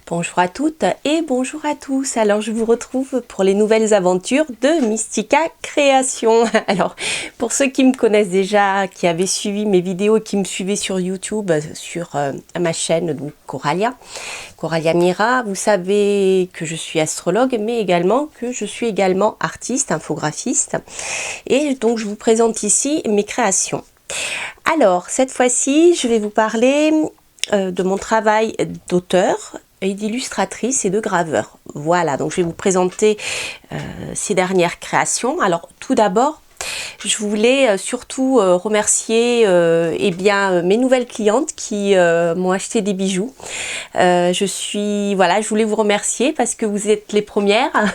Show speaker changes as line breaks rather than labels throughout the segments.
Bonjour à toutes et bonjour à tous. Alors je vous retrouve pour les nouvelles aventures de Mystica Création. Alors pour ceux qui me connaissent déjà, qui avaient suivi mes vidéos et qui me suivaient sur YouTube, sur ma chaîne donc Coralia Mira, vous savez que je suis astrologue, mais également que je suis également artiste, infographiste. Et donc je vous présente ici mes créations. Alors cette fois-ci, je vais vous parler de mon travail d'auteur et d'illustratrice et de graveur. Voilà, donc je vais vous présenter ces dernières créations. Alors tout d'abord, je voulais surtout remercier mes nouvelles clientes qui m'ont acheté des bijoux. Je voulais vous remercier parce que vous êtes les premières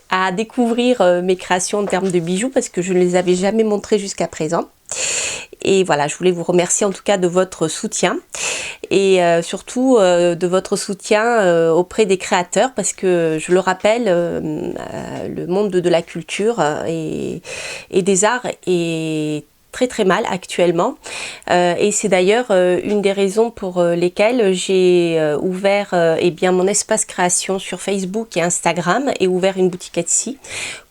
à découvrir mes créations en termes de bijoux parce que je ne les avais jamais montrées jusqu'à présent. Et voilà, je voulais vous remercier en tout cas de votre soutien et surtout de votre soutien auprès des créateurs parce que je le rappelle, le monde de la culture et des arts est très mal actuellement et c'est d'ailleurs une des raisons pour lesquelles j'ai ouvert mon espace création sur Facebook et Instagram et ouvert une boutique Etsy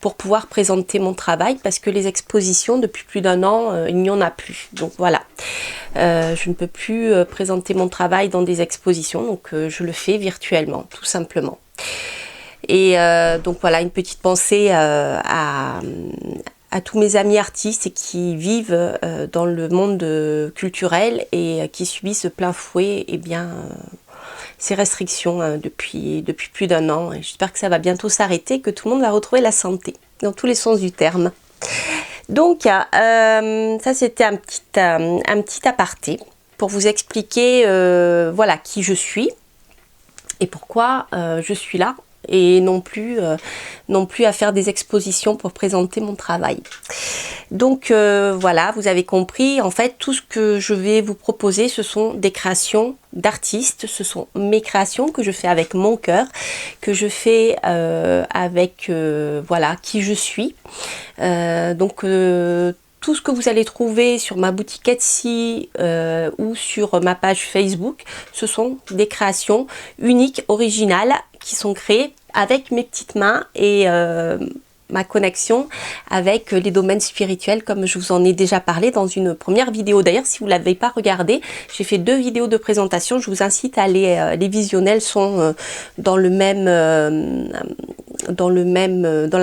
pour pouvoir présenter mon travail parce que les expositions depuis plus d'un an il n'y en a plus, donc voilà, je ne peux plus présenter mon travail dans des expositions, donc je le fais virtuellement tout simplement. Et donc voilà, une petite pensée à tous mes amis artistes qui vivent dans le monde culturel et qui subissent de plein fouet ces restrictions depuis plus d'un an. J'espère que ça va bientôt s'arrêter, que tout le monde va retrouver la santé, dans tous les sens du terme. Donc ça c'était un petit aparté pour vous expliquer voilà qui je suis et pourquoi je suis là et non plus à faire des expositions pour présenter mon travail. Donc voilà, vous avez compris, en fait tout ce que je vais vous proposer ce sont des créations d'artistes, ce sont mes créations que je fais avec mon cœur, que je fais avec voilà qui je suis. Tout ce que vous allez trouver sur ma boutique Etsy ou sur ma page Facebook, ce sont des créations uniques, originales, qui sont créées avec mes petites mains et ma connexion avec les domaines spirituels, comme je vous en ai déjà parlé dans une première vidéo. D'ailleurs, si vous ne l'avez pas regardé, j'ai fait 2 vidéos de présentation, je vous incite à aller les visionner, elles sont dans la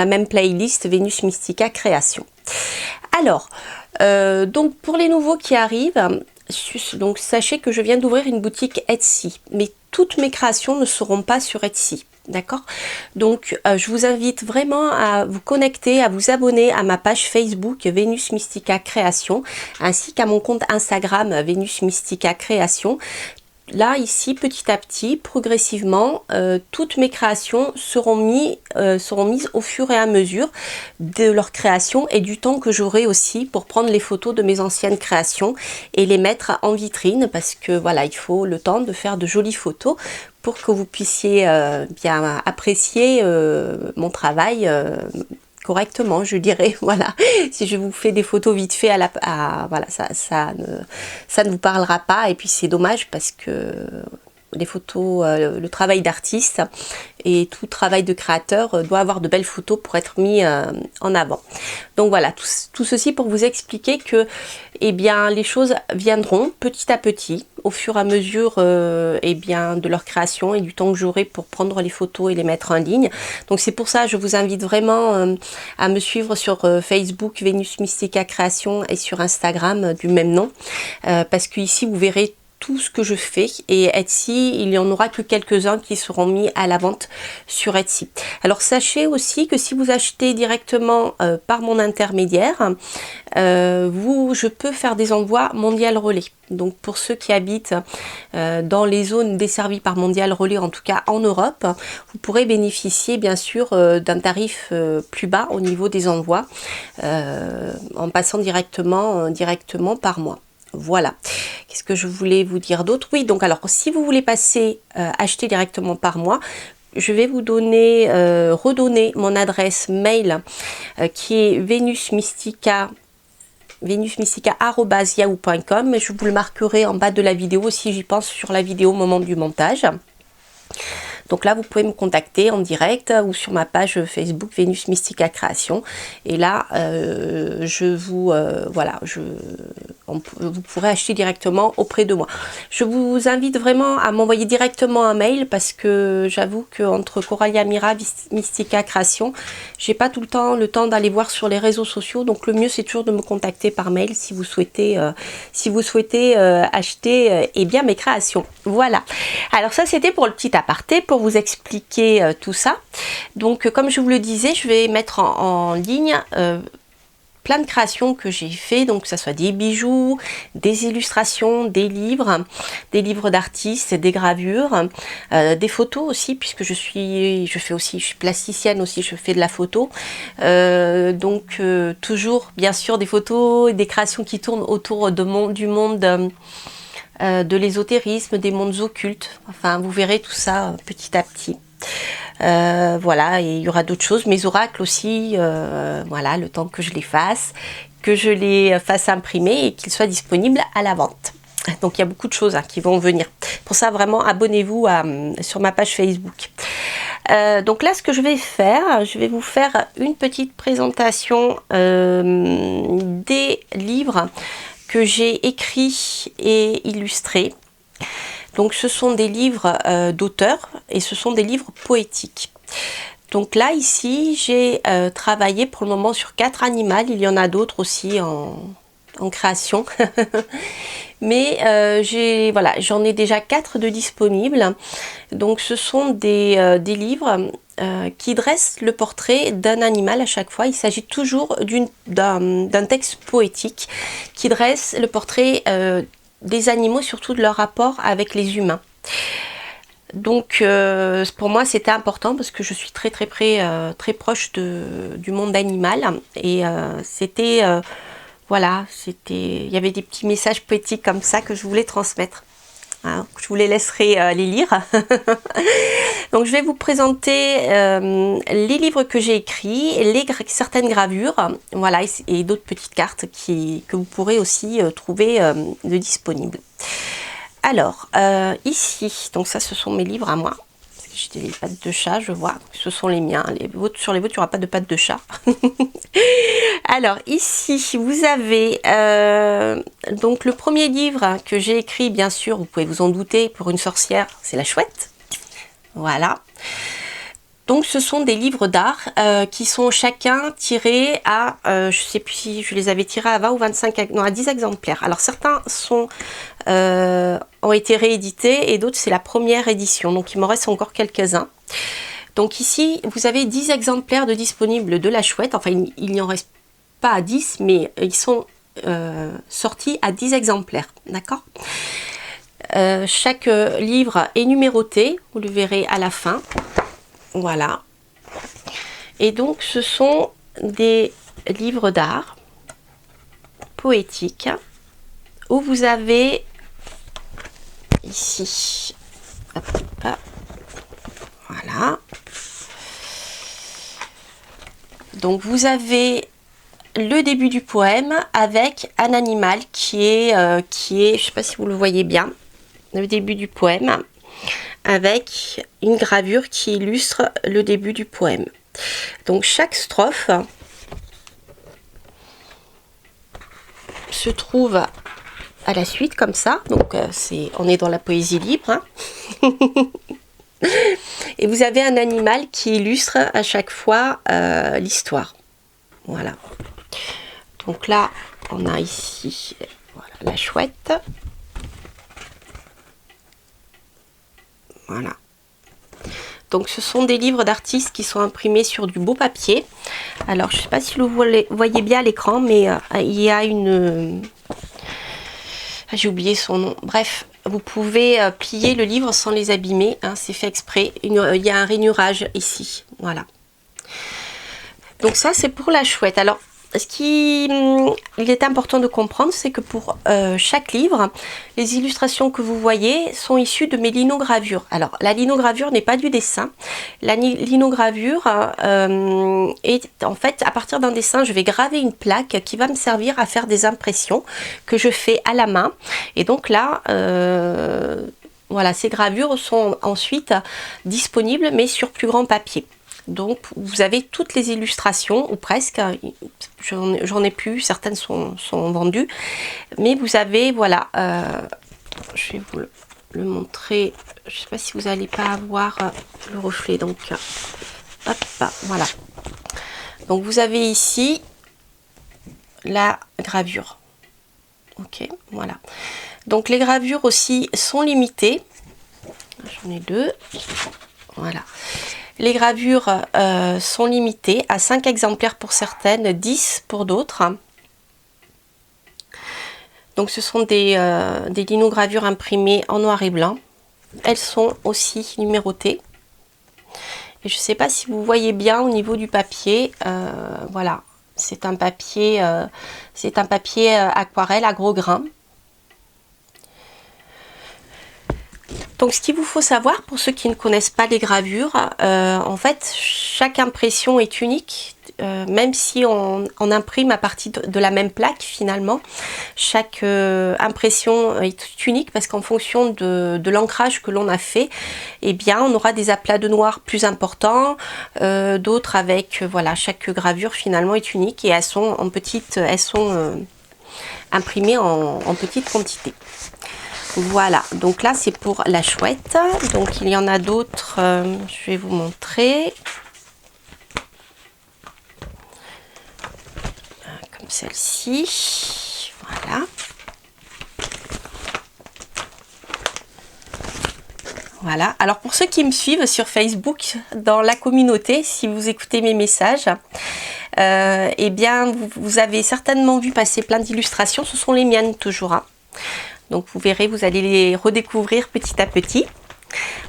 même playlist Vénus Mystica Création. Alors, donc pour les nouveaux qui arrivent, donc sachez que je viens d'ouvrir une boutique Etsy, mais toutes mes créations ne seront pas sur Etsy, d'accord? Donc je vous invite vraiment à vous connecter, à vous abonner à ma page Facebook Vénus Mystica Création, ainsi qu'à mon compte Instagram Vénus Mystica Création. Là, ici, petit à petit, progressivement, toutes mes créations seront mises au fur et à mesure de leur création et du temps que j'aurai aussi pour prendre les photos de mes anciennes créations et les mettre en vitrine parce que voilà, il faut le temps de faire de jolies photos pour que vous puissiez bien apprécier mon travail correctement, je dirais. Voilà, si je vous fais des photos vite fait voilà, ça ne vous parlera pas et puis c'est dommage parce que les photos, le travail d'artiste et tout travail de créateur doit avoir de belles photos pour être mis en avant. Donc voilà, tout ceci pour vous expliquer que les choses viendront petit à petit au fur et à mesure de leur création et du temps que j'aurai pour prendre les photos et les mettre en ligne. Donc c'est pour ça que je vous invite vraiment à me suivre sur Facebook Vénus Mystica Création et sur Instagram du même nom parce que ici vous verrez tout ce que je fais et Etsy, il n'y en aura que quelques-uns qui seront mis à la vente sur Etsy. Alors sachez aussi que si vous achetez directement par mon intermédiaire, je peux faire des envois Mondial Relais. Donc pour ceux qui habitent dans les zones desservies par Mondial Relais, en tout cas en Europe, vous pourrez bénéficier bien sûr d'un tarif plus bas au niveau des envois en passant directement par moi. Voilà. Qu'est-ce que je voulais vous dire d'autre? Oui, donc alors si vous voulez passer acheter directement par moi, je vais vous redonner mon adresse mail qui est venusmystica@yahoo.com. Je vous le marquerai en bas de la vidéo si j'y pense sur la vidéo au moment du montage. Donc là, vous pouvez me contacter en direct ou sur ma page Facebook Vénus Mystica Création. Et là, vous pourrez acheter directement auprès de moi. Je vous invite vraiment à m'envoyer directement un mail parce que j'avoue qu'entre Coralia Mira, Mystica Création, j'ai pas tout le temps d'aller voir sur les réseaux sociaux. Donc le mieux, c'est toujours de me contacter par mail si vous souhaitez, acheter bien mes créations. Voilà. Alors ça, c'était pour le petit aparté, pour vous expliquer tout ça. Donc comme je vous le disais, je vais mettre en ligne plein de créations que j'ai fait, donc que ce soit des bijoux, des illustrations, des livres d'artistes, des gravures, des photos aussi, puisque je suis plasticienne aussi, je fais de la photo. Toujours bien sûr des photos et des créations qui tournent autour du monde de l'ésotérisme, des mondes occultes. Enfin, vous verrez tout ça petit à petit. Voilà, et il y aura d'autres choses, mes oracles aussi, voilà, le temps que je les fasse imprimer et qu'ils soient disponibles à la vente. Donc il y a beaucoup de choses qui vont venir. Pour ça, vraiment, abonnez-vous sur ma page Facebook. Donc là, ce que je vais faire, je vais vous faire une petite présentation des livres que j'ai écrits et illustrés. Donc ce sont des livres d'auteurs et ce sont des livres poétiques. Donc là ici j'ai travaillé pour le moment sur 4 animaux, il y en a d'autres aussi en création. Mais j'en ai déjà 4 de disponibles. Donc ce sont des livres qui dressent le portrait d'un animal à chaque fois. Il s'agit toujours d'un texte poétique qui dresse le portrait des animaux, surtout de leur rapport avec les humains. Donc pour moi c'était important parce que je suis très proche du monde animal et il y avait des petits messages poétiques comme ça que je voulais transmettre. Alors, je vous les laisserai les lire. Donc je vais vous présenter les livres que j'ai écrits, certaines gravures, voilà, et d'autres petites cartes que vous pourrez aussi trouver de disponibles. Alors ici, donc ça ce sont mes livres à moi. J'ai des pattes de chat, je vois, ce sont les miens. Sur les vôtres, il n'y aura pas de pattes de chat. Alors ici, vous avez donc le premier livre que j'ai écrit, bien sûr, vous pouvez vous en douter, pour une sorcière, c'est La Chouette. Voilà. Donc ce sont des livres d'art qui sont chacun tirés à, je ne sais plus si je les avais tirés à 20 ou 25, non, à 10 exemplaires. Alors certains ont été réédités et d'autres c'est la première édition, donc il m'en reste encore quelques-uns. Donc ici vous avez 10 exemplaires de disponibles de La Chouette, enfin il n'y en reste pas à 10 mais ils sont sortis à 10 exemplaires, d'accord. Chaque livre est numéroté, vous le verrez à la fin. Voilà. Et donc ce sont des livres d'art poétiques où vous avez ici, hop, hop, voilà. Donc vous avez le début du poème avec un animal qui est, je sais pas si vous le voyez bien, le début du poème, avec une gravure qui illustre le début du poème. Donc chaque strophe se trouve à la suite comme ça. Donc on est dans la poésie libre. Hein. Et vous avez un animal qui illustre à chaque fois l'histoire. Voilà. Donc là, on a ici voilà, la chouette. Voilà. Donc ce sont des livres d'artistes qui sont imprimés sur du beau papier. Alors je ne sais pas si vous voyez bien à l'écran, mais il y a une... j'ai oublié son nom. Bref, vous pouvez plier le livre sans les abîmer. Hein, c'est fait exprès. Il y a un rainurage ici. Voilà. Donc ça c'est pour la chouette. Alors il est important de comprendre, c'est que pour chaque livre, les illustrations que vous voyez sont issues de mes linogravures. Alors, la linogravure n'est pas du dessin. La linogravure est en fait, à partir d'un dessin, je vais graver une plaque qui va me servir à faire des impressions que je fais à la main. Et donc là, Voilà, ces gravures sont ensuite disponibles, mais sur plus grand papier. Donc vous avez toutes les illustrations, ou presque, j'en ai plus, certaines sont vendues, mais vous avez, voilà, je vais vous le montrer, je ne sais pas si vous n'allez pas avoir le reflet, donc hop, voilà. Donc vous avez ici la gravure, ok, voilà. Donc les gravures aussi sont limitées, j'en ai deux, voilà. Les gravures sont limitées à 5 exemplaires pour certaines, 10 pour d'autres. Donc ce sont des linogravures imprimées en noir et blanc. Elles sont aussi numérotées. Et je ne sais pas si vous voyez bien au niveau du papier, voilà, c'est un papier aquarelle à gros grains. Donc ce qu'il vous faut savoir pour ceux qui ne connaissent pas les gravures, en fait chaque impression est unique, même si on imprime à partir de la même plaque finalement, chaque impression est unique parce qu'en fonction de l'ancrage que l'on a fait, eh bien on aura des aplats de noir plus importants, d'autres avec, voilà, chaque gravure finalement est unique et elles sont imprimées en petite quantité. Voilà, donc là c'est pour la chouette. Donc il y en a d'autres, je vais vous montrer. Comme celle-ci, voilà. Voilà, alors pour ceux qui me suivent sur Facebook, dans la communauté, si vous écoutez mes messages, eh bien vous avez certainement vu passer plein d'illustrations, ce sont les miennes toujours, hein. Donc vous verrez, vous allez les redécouvrir petit à petit.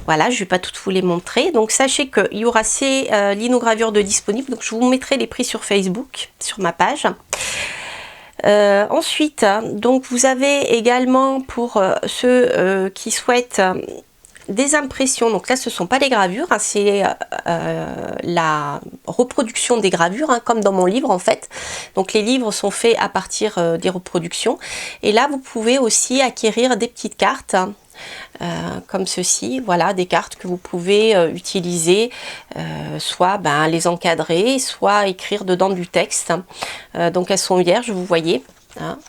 Voilà, je ne vais pas toutes vous les montrer. Donc sachez qu'il y aura ces linogravures de disponibles. Donc je vous mettrai les prix sur Facebook, sur ma page. Ensuite, donc vous avez également pour ceux qui souhaitent des impressions. Donc là, ce ne sont pas les gravures, hein, c'est la reproduction des gravures, hein, comme dans mon livre en fait. Donc les livres sont faits à partir des reproductions. Et là, vous pouvez aussi acquérir des petites cartes. Comme ceci, voilà, des cartes que vous pouvez utiliser, soit les encadrer, soit écrire dedans du texte. Donc elles sont vierges, vous voyez, hein,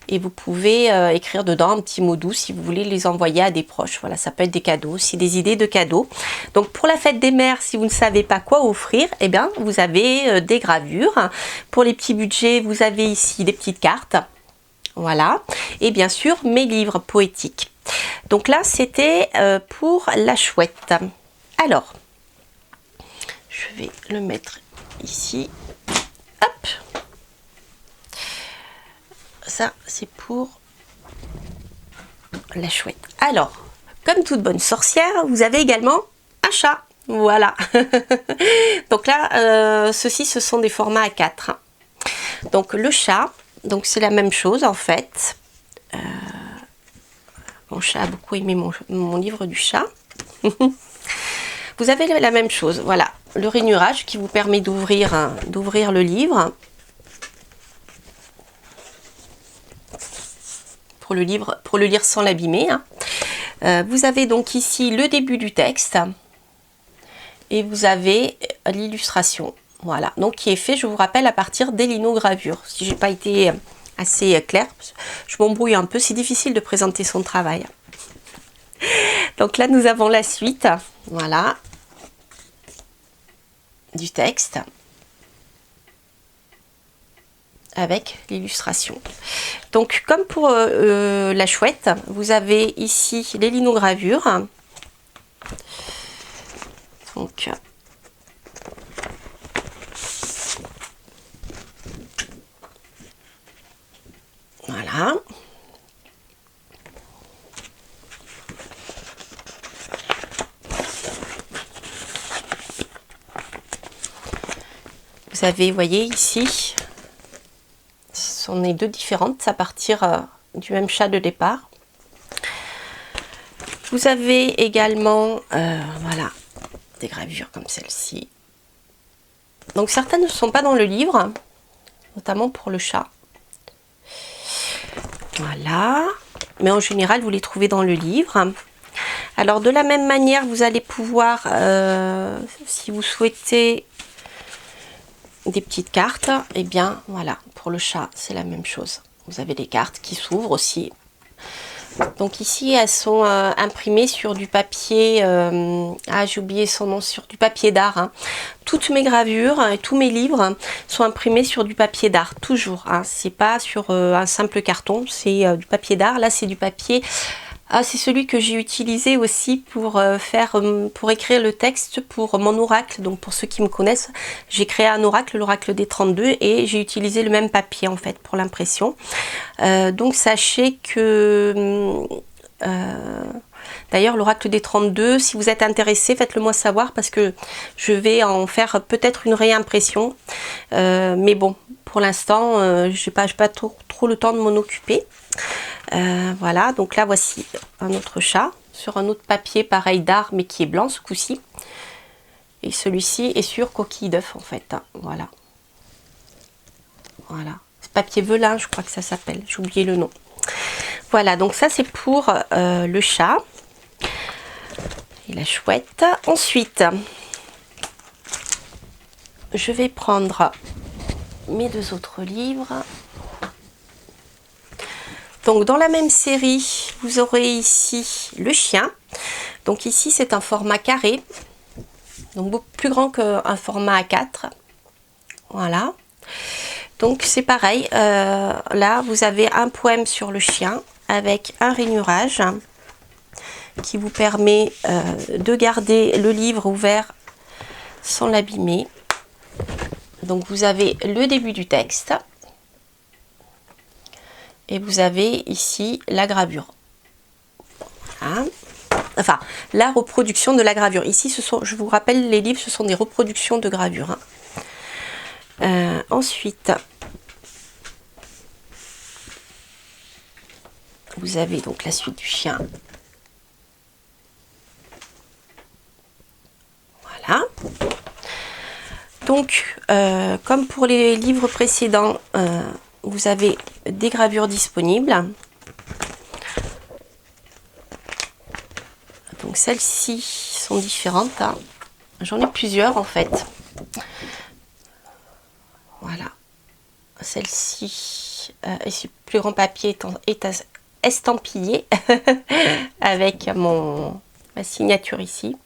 et vous pouvez écrire dedans un petit mot doux si vous voulez les envoyer à des proches. Voilà, ça peut être des cadeaux, aussi des idées de cadeaux. Donc pour la fête des mères, si vous ne savez pas quoi offrir, eh bien vous avez des gravures. Pour les petits budgets, vous avez ici des petites cartes, voilà, et bien sûr mes livres poétiques. Donc là, c'était pour la chouette. Alors, je vais le mettre ici. Hop. Ça, c'est pour la chouette. Alors, comme toute bonne sorcière, vous avez également un chat. Voilà. Donc là, ceux-ci, ce sont des formats A4. Donc le chat, donc c'est la même chose en fait. Mon chat a beaucoup aimé mon livre du chat. Vous avez la même chose, voilà, le rainurage qui vous permet d'ouvrir le livre. Pour le lire sans l'abîmer, hein. Vous avez donc ici le début du texte et vous avez l'illustration. Voilà, donc qui est fait, je vous rappelle, à partir des linogravures. Si j'ai pas été assez claire, je m'embrouille un peu, c'est difficile de présenter son travail. Donc là nous avons la suite, voilà, du texte avec l'illustration. Donc comme pour la chouette, vous avez ici les linogravures. Donc voilà. Vous avez, vous voyez ici, ce sont les deux différentes à partir du même chat de départ. Vous avez également, voilà, des gravures comme celle-ci. Donc certaines ne sont pas dans le livre, notamment pour le chat. Voilà, mais en général vous les trouvez dans le livre. Alors de la même manière, vous allez pouvoir, si vous souhaitez des petites cartes, et bien voilà, pour le chat, c'est la même chose. Vous avez des cartes qui s'ouvrent aussi. Donc ici, elles sont imprimées sur du papier, j'ai oublié son nom, sur du papier d'art. Hein. Toutes mes gravures et tous mes livres sont imprimés sur du papier d'art, toujours. Hein. C'est pas sur un simple carton, c'est du papier d'art. Là, c'est du papier... c'est celui que j'ai utilisé aussi pour pour écrire le texte pour mon oracle. Donc pour ceux qui me connaissent, j'ai créé un oracle, l'oracle des 32, et j'ai utilisé le même papier en fait pour l'impression. Donc sachez que d'ailleurs l'oracle des 32, si vous êtes intéressé, faites-le moi savoir parce que je vais en faire peut-être une réimpression. Mais bon, pour l'instant, j'ai pas trop le temps de m'en occuper. Voilà, donc là voici un autre chat sur un autre papier pareil d'art mais qui est blanc ce coup-ci, et celui-ci est sur coquille d'œuf en fait, hein. Voilà, papier velin je crois que ça s'appelle, j'ai oublié le nom. Voilà, donc ça c'est pour le chat et la chouette. Ensuite je vais prendre mes deux autres livres. Donc dans la même série, vous aurez ici le chien. Donc ici c'est un format carré, donc beaucoup plus grand qu'un format A4. Voilà. Donc c'est pareil, là vous avez un poème sur le chien avec un rainurage qui vous permet de garder le livre ouvert sans l'abîmer. Donc vous avez le début du texte. Et vous avez ici la gravure. Voilà. Enfin, la reproduction de la gravure. Ici, je vous rappelle, les livres, ce sont des reproductions de gravure. Hein. Ensuite, vous avez donc la suite du chien. Voilà. Donc, comme pour les livres précédents, vous avez des gravures disponibles. Donc celles-ci sont différentes. Hein. J'en ai plusieurs en fait. Voilà. Celle-ci est sur plus grand papier est estampillée avec ma signature ici.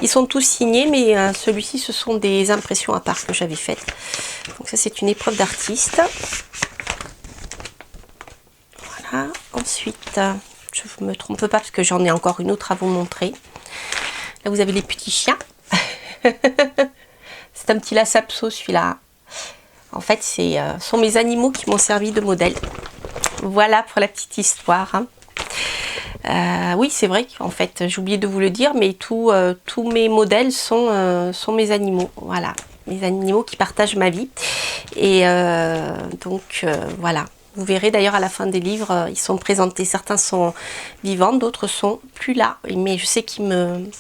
Ils sont tous signés, mais celui-ci ce sont des impressions à part que j'avais faites. Donc ça c'est une épreuve d'artiste. Voilà. Ensuite, je ne me trompe pas parce que j'en ai encore une autre à vous montrer. Là vous avez les petits chiens. C'est un petit Lhasa-Apso celui-là. En fait, sont mes animaux qui m'ont servi de modèle. Voilà pour la petite histoire. Hein. Oui, c'est vrai qu'en fait, j'ai oublié de vous le dire, mais tous mes modèles sont mes animaux. Voilà, mes animaux qui partagent ma vie. Et donc, voilà. Vous verrez d'ailleurs à la fin des livres, ils sont présentés. Certains sont vivants, d'autres sont plus là. Mais je sais qu'ils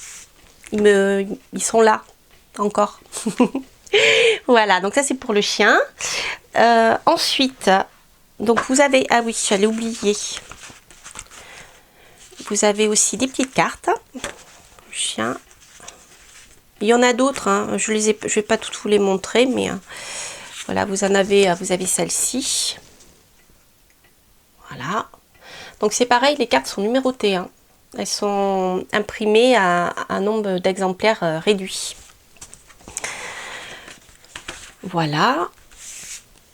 sont là encore. Voilà, donc ça c'est pour le chien. Ensuite, donc vous avez, ah oui, j'allais oublier. Vous avez aussi des petites cartes. Le chien. Il y en a d'autres, hein. Je vais pas toutes vous les montrer, mais voilà, vous avez celle-ci. Voilà. Donc c'est pareil, les cartes sont numérotées. Hein. Elles sont imprimées à un nombre d'exemplaires réduit. Voilà.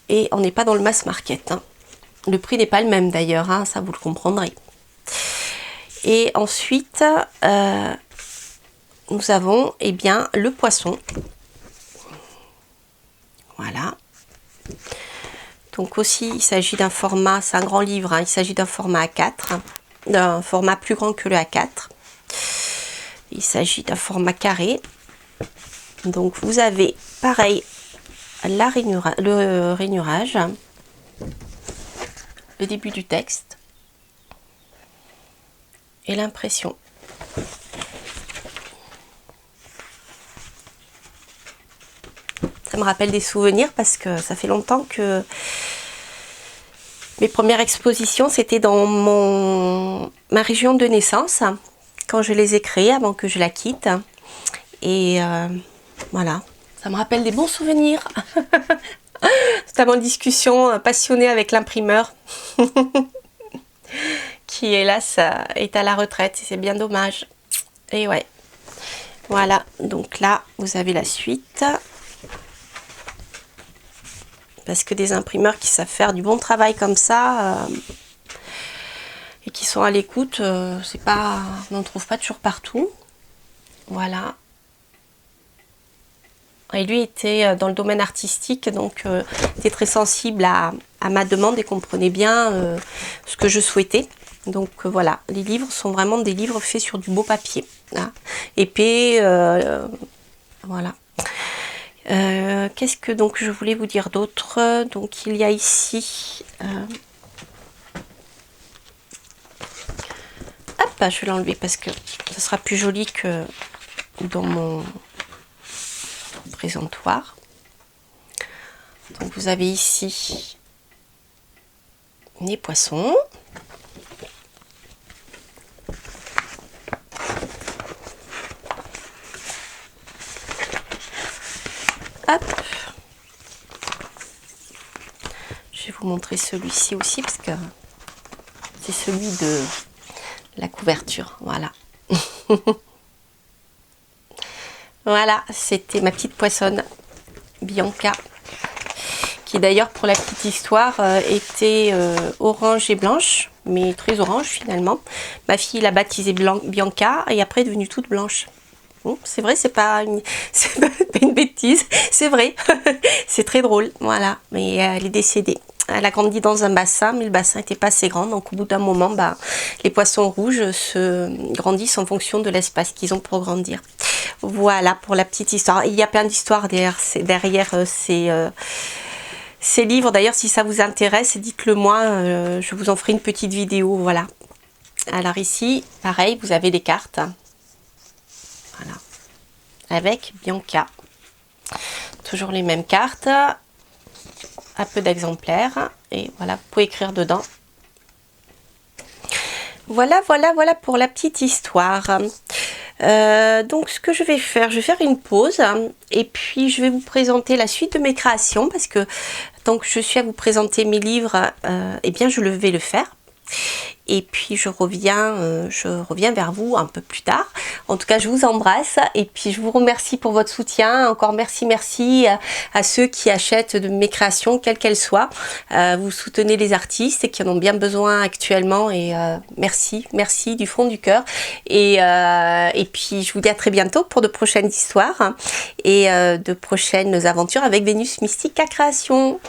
Et on n'est pas dans le mass market. Hein. Le prix n'est pas le même d'ailleurs, hein, ça vous le comprendrez. Et ensuite, nous avons bien le poisson. Voilà. Donc aussi, il s'agit d'un format, c'est un grand livre, hein, il s'agit d'un format A4, d'un format plus grand que le A4. Il s'agit d'un format carré. Donc vous avez, pareil, le rainurage, le début du texte et l'impression. Ça me rappelle des souvenirs parce que ça fait longtemps que mes premières expositions c'était dans ma région de naissance quand je les ai créés avant que je la quitte. Et voilà, ça me rappelle des bons souvenirs. Notamment une discussion passionnée avec l'imprimeur qui hélas est à la retraite et c'est bien dommage. Et ouais, voilà, donc là vous avez la suite. Parce que des imprimeurs qui savent faire du bon travail comme ça et qui sont à l'écoute, c'est pas, on n'en trouve pas toujours partout. Voilà. Et lui était dans le domaine artistique, donc était très sensible à ma demande et comprenait bien ce que je souhaitais. Donc voilà, les livres sont vraiment des livres faits sur du beau papier, hein, épais, voilà. Qu'est-ce que donc je voulais vous dire d'autre? Donc il y a ici, hop, je vais l'enlever parce que ce sera plus joli que dans mon présentoir. Donc vous avez ici les poissons. Hop. Je vais vous montrer celui-ci aussi parce que c'est celui de la couverture. Voilà. Voilà, c'était ma petite poissonne Bianca, qui d'ailleurs pour la petite histoire était orange et blanche, mais très orange finalement. Ma fille l'a baptisée Bianca et après est devenue toute blanche. C'est vrai, c'est pas une bêtise, c'est vrai. C'est très drôle, voilà. Mais elle est décédée. Elle a grandi dans un bassin, mais le bassin n'était pas assez grand. Donc au bout d'un moment, bah, les poissons rouges se grandissent en fonction de l'espace qu'ils ont pour grandir. Voilà pour la petite histoire. Il y a plein d'histoires derrière ces livres. D'ailleurs, si ça vous intéresse, dites-le moi. Je vous en ferai une petite vidéo. Voilà. Alors ici, pareil, vous avez les cartes. Voilà. Avec Bianca. Toujours les mêmes cartes. Un peu d'exemplaires. Et voilà, vous pouvez écrire dedans. Voilà, voilà, voilà pour la petite histoire. Donc ce que je vais faire une pause et puis je vais vous présenter la suite de mes créations parce que tant que je suis à vous présenter mes livres, eh bien je vais le faire. Et puis je reviens vers vous un peu plus tard. En tout cas, je vous embrasse et puis je vous remercie pour votre soutien. Encore merci à ceux qui achètent de mes créations, quelles qu'elles soient. Vous soutenez les artistes et qui en ont bien besoin actuellement. Et merci du fond du cœur. Et puis je vous dis à très bientôt pour de prochaines histoires et de prochaines aventures avec Vénus Mystica Création.